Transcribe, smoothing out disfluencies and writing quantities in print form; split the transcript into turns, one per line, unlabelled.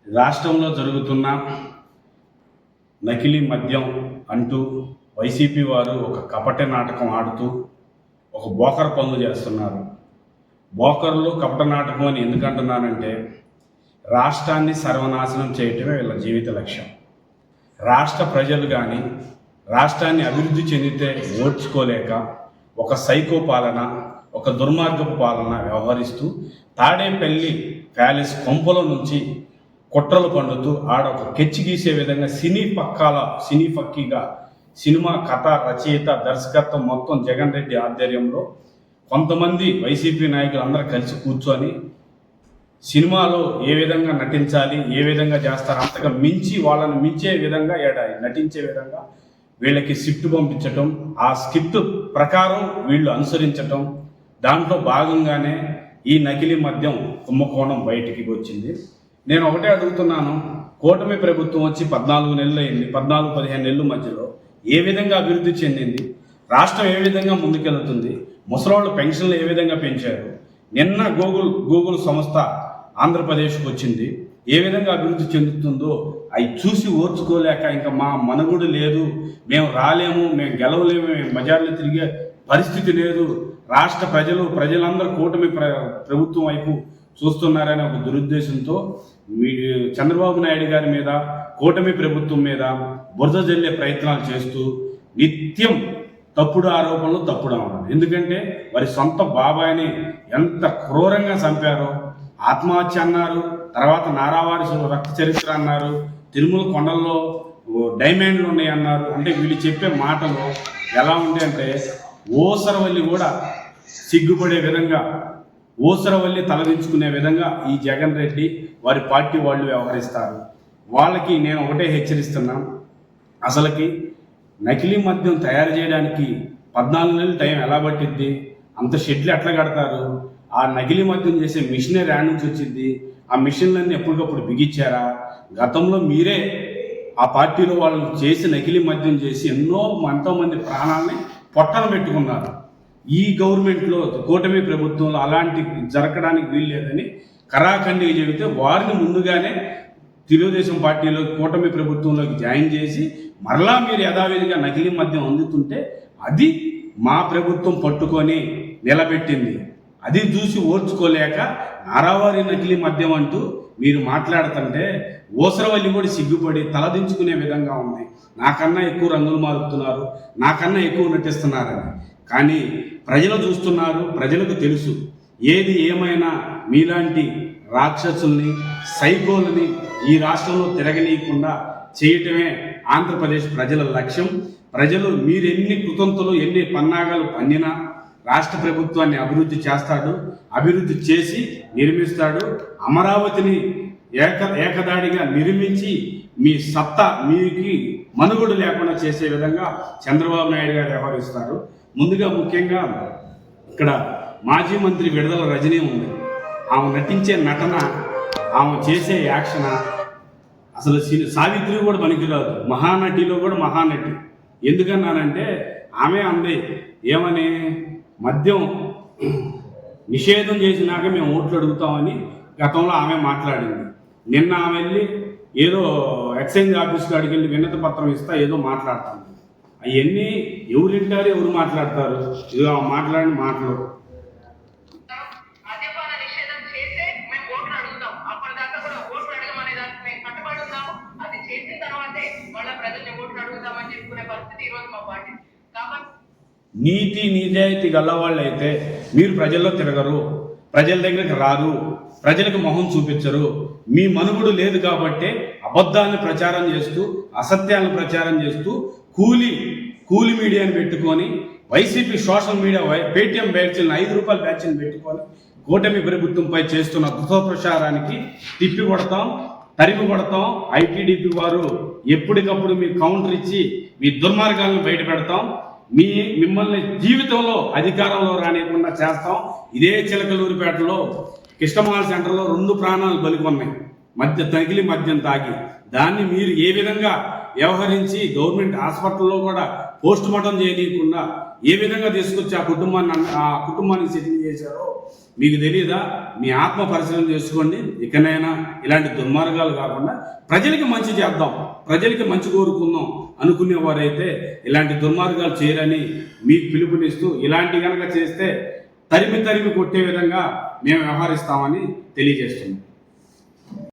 రాష్ట్రంలో జరుగుతున్న నకిలీ మద్యం అంటూ వైసీపీ వారు ఒక కపట నాటకం ఆడుతూ ఒక బోకర్ పనులు చేస్తున్నారు. బోకర్లు కపట నాటకం అని ఎందుకంటున్నానంటే రాష్ట్రాన్ని సర్వనాశనం చేయటమే వీళ్ళ జీవిత లక్ష్యం. రాష్ట్ర ప్రజలు కానీ రాష్ట్రాన్ని అభివృద్ధి చెందితే ఓర్చుకోలేక ఒక సైకో పాలన, ఒక దుర్మార్గపు పాలన వ్యవహరిస్తూ తాడేపల్లి ప్యాలెస్ కొంపల నుంచి కుట్రలు పండుతూ ఆడ ఒక కెచ్చి గీసే విధంగా సినీ ఫక్కీగా సినిమా కథ, రచయిత, దర్శకత్వం మొత్తం జగన్ రెడ్డి ఆధ్వర్యంలో కొంతమంది వైసీపీ నాయకులు అందరూ కలిసి కూర్చొని సినిమాలో ఏ విధంగా నటించాలి, ఏ విధంగా చేస్తారు అంతగా మించి వాళ్ళని మించే విధంగా నటించే విధంగా వీళ్ళకి స్క్రిప్ట్ పంపించటం, ఆ స్క్రిప్ట్ ప్రకారం వీళ్ళు అనుసరించటం, దాంట్లో భాగంగానే ఈ నకిలీ మద్యం కుంభకోణం బయటికి వచ్చింది. నేను ఒకటే అడుగుతున్నాను, కూటమి ప్రభుత్వం వచ్చి 14 నెలలు అయింది. 14-15 నెలల మధ్యలో ఏ విధంగా అభివృద్ధి చెందింది, రాష్ట్రం ఏ విధంగా ముందుకెళ్తుంది, ముసలోళ్ళ పెన్షన్లు ఏ విధంగా పెంచారు, నిన్న గూగుల్ సంస్థ ఆంధ్రప్రదేశ్కి వచ్చింది, ఏ విధంగా అభివృద్ధి చెందుతుందో అవి చూసి ఓర్చుకోలేక ఇంకా మా మనుగడ లేదు, మేము రాలేము, మేము గెలవలేము, మేము బజార్లో తిరిగే పరిస్థితి లేదు, రాష్ట్ర ప్రజలందరూ కూటమి ప్రభుత్వం వైపు చూస్తున్నారనే ఒక దురుద్దేశంతో చంద్రబాబు నాయుడు గారి మీద, కూటమి ప్రభుత్వం మీద బురద జల్లే ప్రయత్నాలు చేస్తూ నిత్యం తప్పుడు ఆరోపణలు అవడం. ఎందుకంటే వారి సొంత బాబాయిని ఎంత క్రూరంగా చంపారో, ఆత్మహత్య అన్నారు, తర్వాత నారావారిసులు రక్త చరిత్ర అన్నారు, తిరుమల కొండల్లో డైమండ్లు ఉన్నాయి అన్నారు. అంటే వీళ్ళు చెప్పే మాటలు ఎలా ఉంటాయంటే ఓసరవల్లి కూడా సిగ్గుపడే విధంగా, ఓసరవల్లి తలదించుకునే విధంగా ఈ జగన్ రెడ్డి వారి పార్టీ వాళ్ళు వ్యవహరిస్తారు. వాళ్ళకి నేను ఒకటే హెచ్చరిస్తున్నాను, అసలుకి నకిలీ మద్యం తయారు చేయడానికి 14 నెలలు టైం ఎలా పట్టిద్ది, అంత షెడ్లు ఎట్లా కడతారు, ఆ నకిలీ మద్యం చేసే మిషనరీ యాడ్ నుంచి వచ్చింది, ఆ మిషన్లన్నీ ఎప్పటికప్పుడు బిగించారా, గతంలో మీరే ఆ పార్టీలో వాళ్ళు చేసి నకిలీ మద్యం చేసి ఎంతోమంది ప్రాణాలని పొట్టన పెట్టుకున్నారు. ఈ గవర్నమెంట్లో, కూటమి ప్రభుత్వంలో అలాంటి జరగడానికి వీల్లేదని కరాఖండిగా చెబితే వారిని ముందుగానే తెలుగుదేశం పార్టీలో కూటమి ప్రభుత్వంలోకి జాయిన్ చేసి మరలా మీరు యథావిధిగా నకిలీ మద్యం అందుతుంటే అది మా ప్రభుత్వం పట్టుకొని నిలబెట్టింది. అది చూసి ఓర్చుకోలేక నారావారి నకిలీ మద్యం అంటూ మీరు మాట్లాడుతుంటే ఓసరవల్లి కూడా సిగ్గుపడి తలదించుకునే విధంగా ఉంది. నాకన్నా ఎక్కువ రంగులు మారుతున్నారు, నాకన్నా ఎక్కువ నటిస్తున్నారని. కానీ ప్రజలు చూస్తున్నారు, ప్రజలకు తెలుసు ఏది ఏమైనా మీలాంటి రాక్షసుల్ని, సైకోలని ఈ రాష్ట్రంలో తిరగనీయకుండా చేయటమే ఆంధ్రప్రదేశ్ ప్రజల లక్ష్యం. ప్రజలు మీరు ఎన్ని కృతంతులు, ఎన్ని పన్నాగాలు పన్నినా రాష్ట్ర ప్రభుత్వాన్ని అభివృద్ధి చేస్తాడు, అభివృద్ధి చేసి నిర్మిస్తాడు. అమరావతిని ఏకదాడిగా నిర్మించి మీ సత్తా మీకు మనుగడ లేకుండా చేసే విధంగా చంద్రబాబు నాయుడు గారు వ్యవహరిస్తారు. ముందుగా ముఖ్యంగా ఇక్కడ మాజీ మంత్రి విడుదల రజనీ ఉంది. ఆమె నటించే నటన, ఆమె చేసే యాక్షన్ అసలు సావిత్రి కూడా పనికిరాదు, మహానటిలో కూడా మహానటి. ఎందుకన్నానంటే ఆమె అంది ఏమని, మద్యం నిషేధం చేసినాక మేము ఓట్లు అడుగుతామని గతంలో ఆమె మాట్లాడింది. నిన్న ఆమె వెళ్ళి ఏదో ఎక్సైజ్ ఆఫీస్ కాడికి వెళ్ళి వినతి పత్రం ఇస్తా ఏదో మాట్లాడతాను. అవన్నీ ఎవరు వింటారు, ఎవరు మాట్లాడతారు? ఇది మాట్లాడిన మాటలు. నీతి నిజాయితీ గల్లవాళ్ళు అయితే మీరు ప్రజల్లో తిరగరు, ప్రజల దగ్గరికి రారు, ప్రజలకు మొహం చూపించరు. మీ మనుగుడు లేదు కాబట్టి అబద్ధాలను ప్రచారం చేస్తూ, అసత్యాలను ప్రచారం చేస్తూ, కూలి మీడియాని పెట్టుకొని వైసీపీ సోషల్ మీడియా పేటీఎం బ్యాచ్లను 5 రూపాయల బ్యాచ్ని పెట్టుకొని కూటమి ప్రభుత్వంపై చేస్తున్న దుష్ప్రచారానికి తిప్పి కొడతాం, తరిమి కొడతాం. ఐటీడీపీ వారు ఎప్పటికప్పుడు మీ కౌంటర్ ఇచ్చి మీ దుర్మార్గాలను బయట పెడతాం. మిమ్మల్ని జీవితంలో అధికారంలో రానియకుండా చేస్తాం. ఇదే చిలకలూరిపేటలో కృష్ణమాల సెంటర్లో 2 ప్రాణాలు బలికొన్నాయి నకిలీ మద్యం తాగి. దాన్ని మీరు ఏ విధంగా వ్యవహరించి గవర్నమెంట్ హాస్పిటల్లో కూడా పోస్ట్ మార్టం చేయకుండా ఏ విధంగా తీసుకొచ్చి ఆ కుటుంబాన్ని సెటిల్ చేశారో మీకు తెలియదా? మీ ఆత్మ పరిశీలన చేసుకోండి. ఇకనైనా ఇలాంటి దుర్మార్గాలు కాకుండా ప్రజలకి మంచి చేద్దాం, ప్రజలకి మంచి కోరుకుందాం అనుకునేవారైతే ఇలాంటి దుర్మార్గాలు చేయరని మీకు పిలుపునిస్తూ, ఇలాంటి కనుక చేస్తే తరిమి కొట్టే విధంగా మేము వ్యవహరిస్తామని తెలియజేస్తున్నాం.